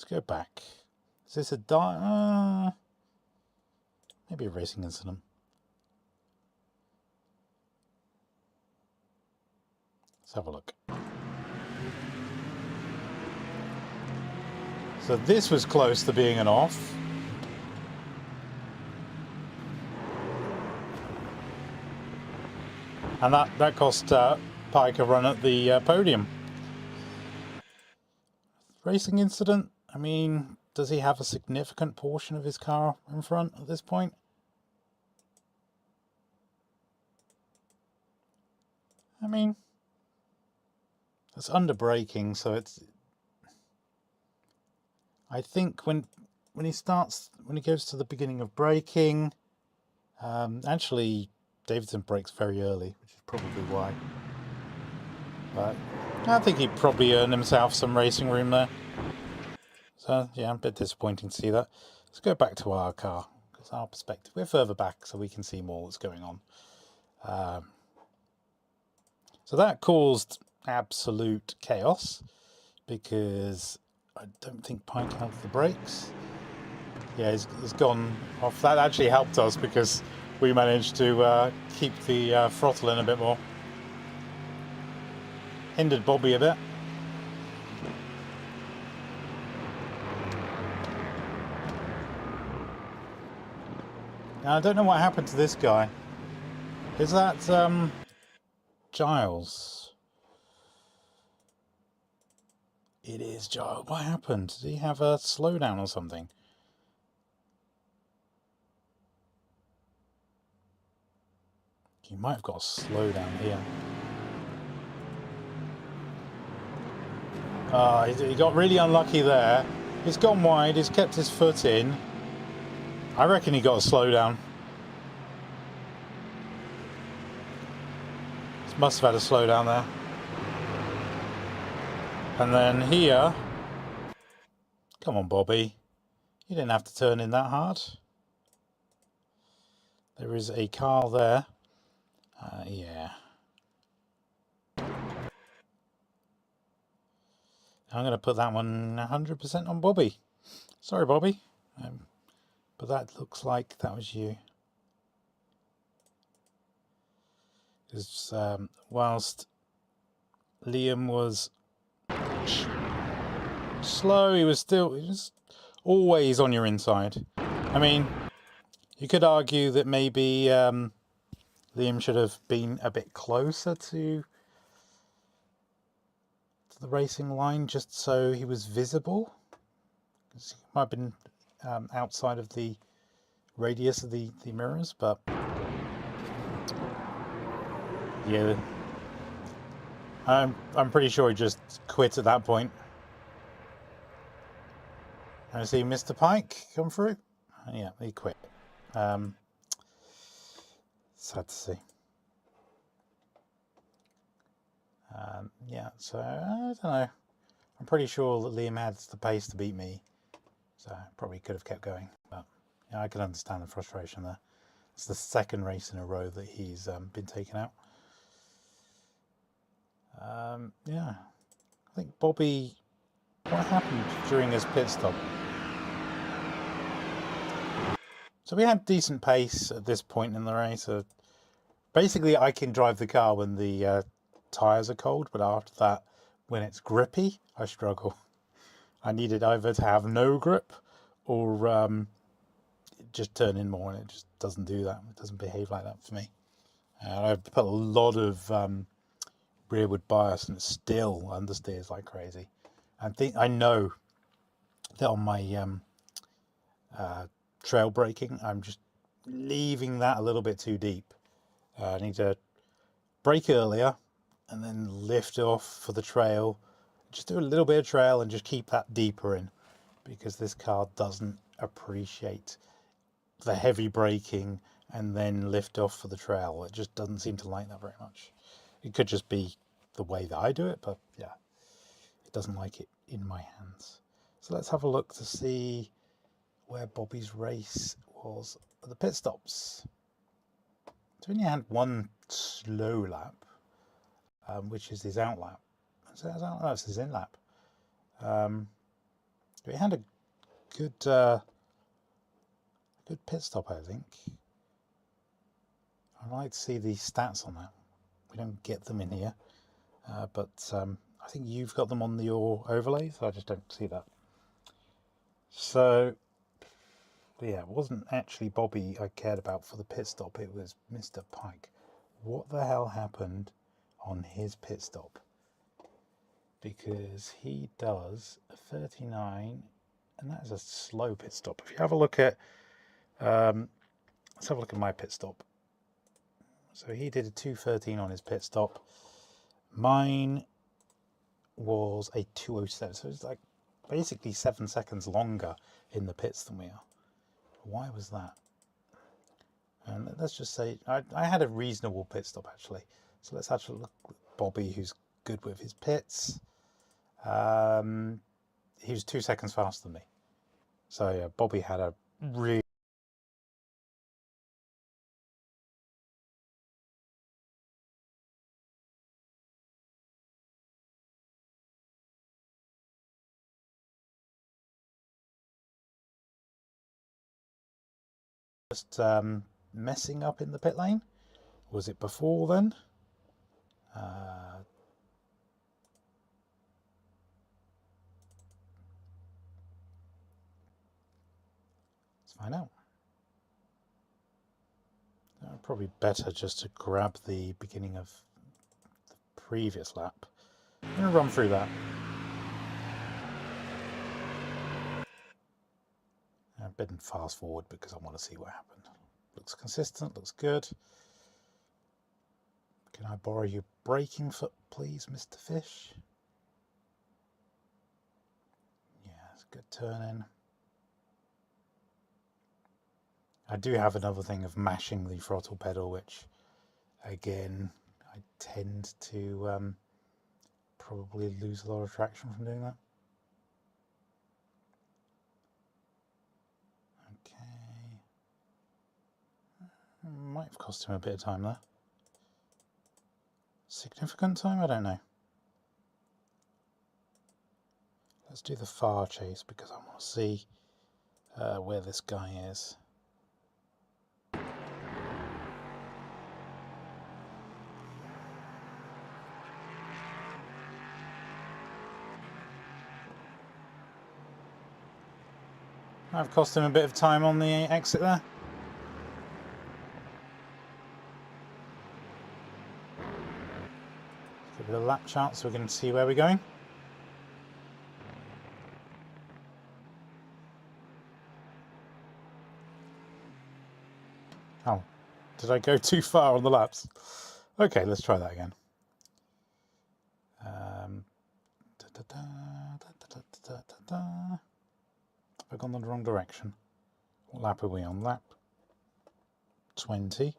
Speaker 1: go back. Is this a maybe a racing incident? Let's have a look. So this was close to being an off. And that cost Pike a run at the podium. Racing incident? I mean, does he have a significant portion of his car in front at this point? I mean, it's under braking, so it's... I think when he goes to the beginning of braking, actually Davidson brakes very early, which is probably why. But I think he probably earned himself some racing room there. So yeah, a bit disappointing to see that. Let's go back to our car, because our perspective, we're further back so we can see more what's going on. So that caused absolute chaos, because I don't think Pike held the brakes. Yeah, he's gone off. That actually helped us, because we managed to keep the throttle in a bit more. Hindered Bobby a bit. Now, I don't know what happened to this guy. Is that Giles? It is Giles. What happened? Did he have a slowdown or something? He might have got a slowdown here. He got really unlucky there. He's gone wide. He's kept his foot in. I reckon he got a slowdown. Must have had a slowdown there. And then here, come on, Bobby. You didn't have to turn in that hard. There is a car there. Yeah. I'm going to put that one 100% on Bobby. Sorry, Bobby. But that looks like that was you. Because whilst Liam was slow, he was always on your inside. I mean, you could argue that maybe Liam should have been a bit closer to the racing line, just so he was visible. He might have been outside of the radius of the mirrors, but yeah, I'm pretty sure he just quit at that point. I see Mr. Pike come through. Yeah, he quit. Sad to see. Yeah, so I don't know. I'm pretty sure that Liam had the pace to beat me, so probably could have kept going. But yeah, I can understand the frustration there. It's the second race in a row that he's been taken out. Yeah, I think Bobby. What happened during his pit stop? So we had decent pace at this point in the race. Basically, I can drive the car when the tyres are cold, but after that, when it's grippy, I struggle. I needed either to have no grip or just turn in more, and it just doesn't do that. It doesn't behave like that for me. I've put a lot of rearward bias, and it still understeers like crazy. I know that on my trail braking, I'm just leaving that a little bit too deep. I need to brake earlier and then lift off for the trail. Just do a little bit of trail and just keep that deeper in, because this car doesn't appreciate the heavy braking and then lift off for the trail. It just doesn't seem to like that very much. It could just be the way that I do it, but yeah, it doesn't like it in my hands. So let's have a look to see where Bobby's race was at the pit stops. So he only had one slow lap, which is his out lap. So no, it's his in lap. He had a good pit stop, I think. I'd like to see the stats on that. We don't get them in here, but I think you've got them on your overlay, so I just don't see that. So yeah, it wasn't actually Bobby I cared about for the pit stop, it was Mr. Pike. What the hell happened on his pit stop? Because he does a 39, and that is a slow pit stop. If you have a look at, let's have a look at my pit stop. So he did a 2:13 on his pit stop. Mine was a 2:07, so it's like basically 7 seconds longer in the pits than we are. Why was that? And let's just say I had a reasonable pit stop actually. So let's actually look at Bobby, who's good with his pits. he was 2 seconds faster than me. So yeah, Bobby had a really just messing up in the pit lane. Was it before then? Let's find out. Probably better just to grab the beginning of the previous lap. I'm going to run through that. A bit and fast forward because I want to see what happened. Looks consistent, looks good. Can I borrow your braking foot, please, Mr. Fish? Yeah, it's a good turn in. I do have another thing of mashing the throttle pedal, which, again, I tend to probably lose a lot of traction from doing that. Okay. Might have cost him a bit of time there. Significant time? I don't know. Let's do the far chase because I want to see where this guy is. I've cost him a bit of time on the exit there. Let's give it a lap chart so we can see where we're going. Oh, did I go too far on the laps? Okay, let's try that again. Have I gone the wrong direction? What lap are we on? Lap 20.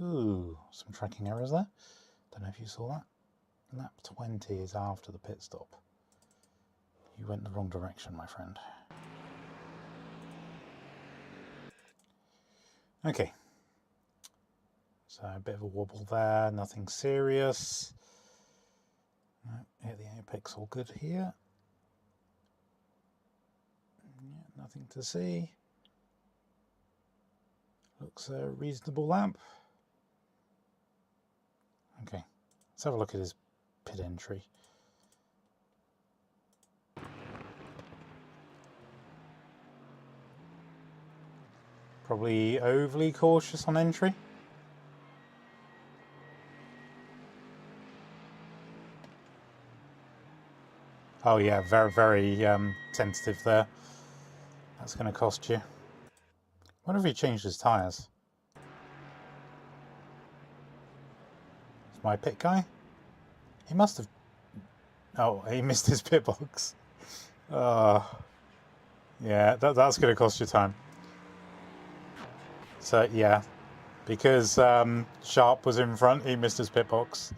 Speaker 1: Ooh, some tracking errors there. Don't know if you saw that. Lap 20 is after the pit stop. You went the wrong direction, my friend. Okay. So a bit of a wobble there, nothing serious. Hit the apex, all good here. Yeah, nothing to see. Looks a reasonable lap. Okay, let's have a look at his pit entry. Probably overly cautious on entry. Oh yeah, very, very tentative there. That's going to cost you. I wonder if he changed his tyres. It's my pit guy. He must have... Oh, he missed his pit box. Yeah, that's going to cost you time. So yeah, because Sharp was in front, he missed his pit box.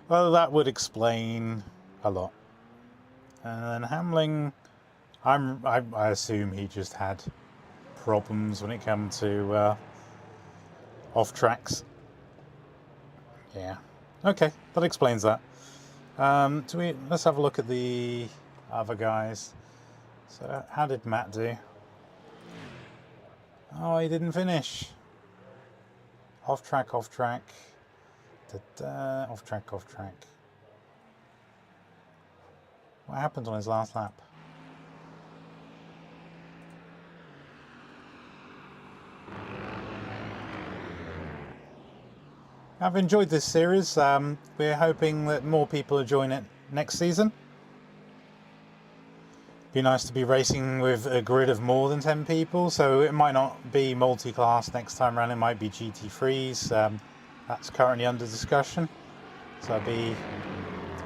Speaker 1: Well, that would explain a lot. And then Hamling, I assume he just had problems when it came to off tracks. Yeah. Okay, that explains that. Let's have a look at the other guys. So how did Matt do? Oh, he didn't finish. Off track, off track. Off track, off track. What happened on his last lap? I've enjoyed this series. We're hoping that more people will join it next season. Be nice to be racing with a grid of more than 10 people, so it might not be multi-class next time around, it might be GT3s. That's currently under discussion, so it'll be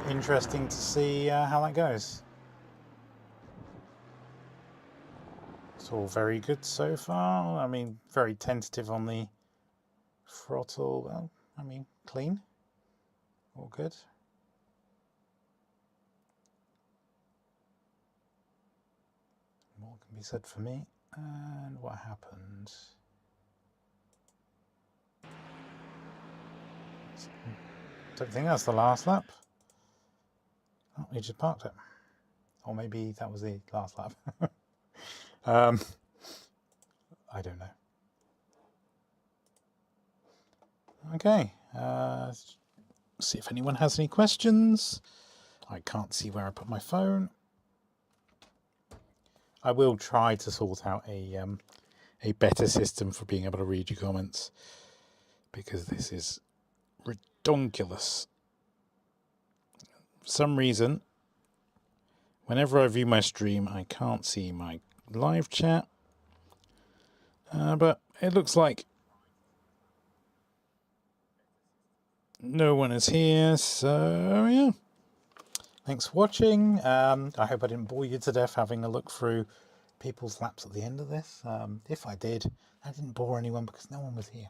Speaker 1: interesting to see how that goes. It's all very good so far. I mean, very tentative on the throttle. Well, I mean, clean. All good. What can be said for me? And what happened? Don't think that's the last lap. Oh, he just parked it. Or maybe that was the last lap. I don't know. Okay. See if anyone has any questions. I can't see where I put my phone. I will try to sort out a better system for being able to read your comments, because this is redonkulous. For some reason, whenever I view my stream, I can't see my live chat. But it looks like no one is here, so yeah. Thanks for watching. I hope I didn't bore you to death having a look through people's laps at the end of this. If I did, I didn't bore anyone because no one was here.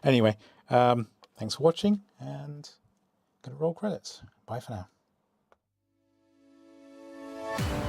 Speaker 1: Anyway, thanks for watching, and I'm going to roll credits. Bye for now.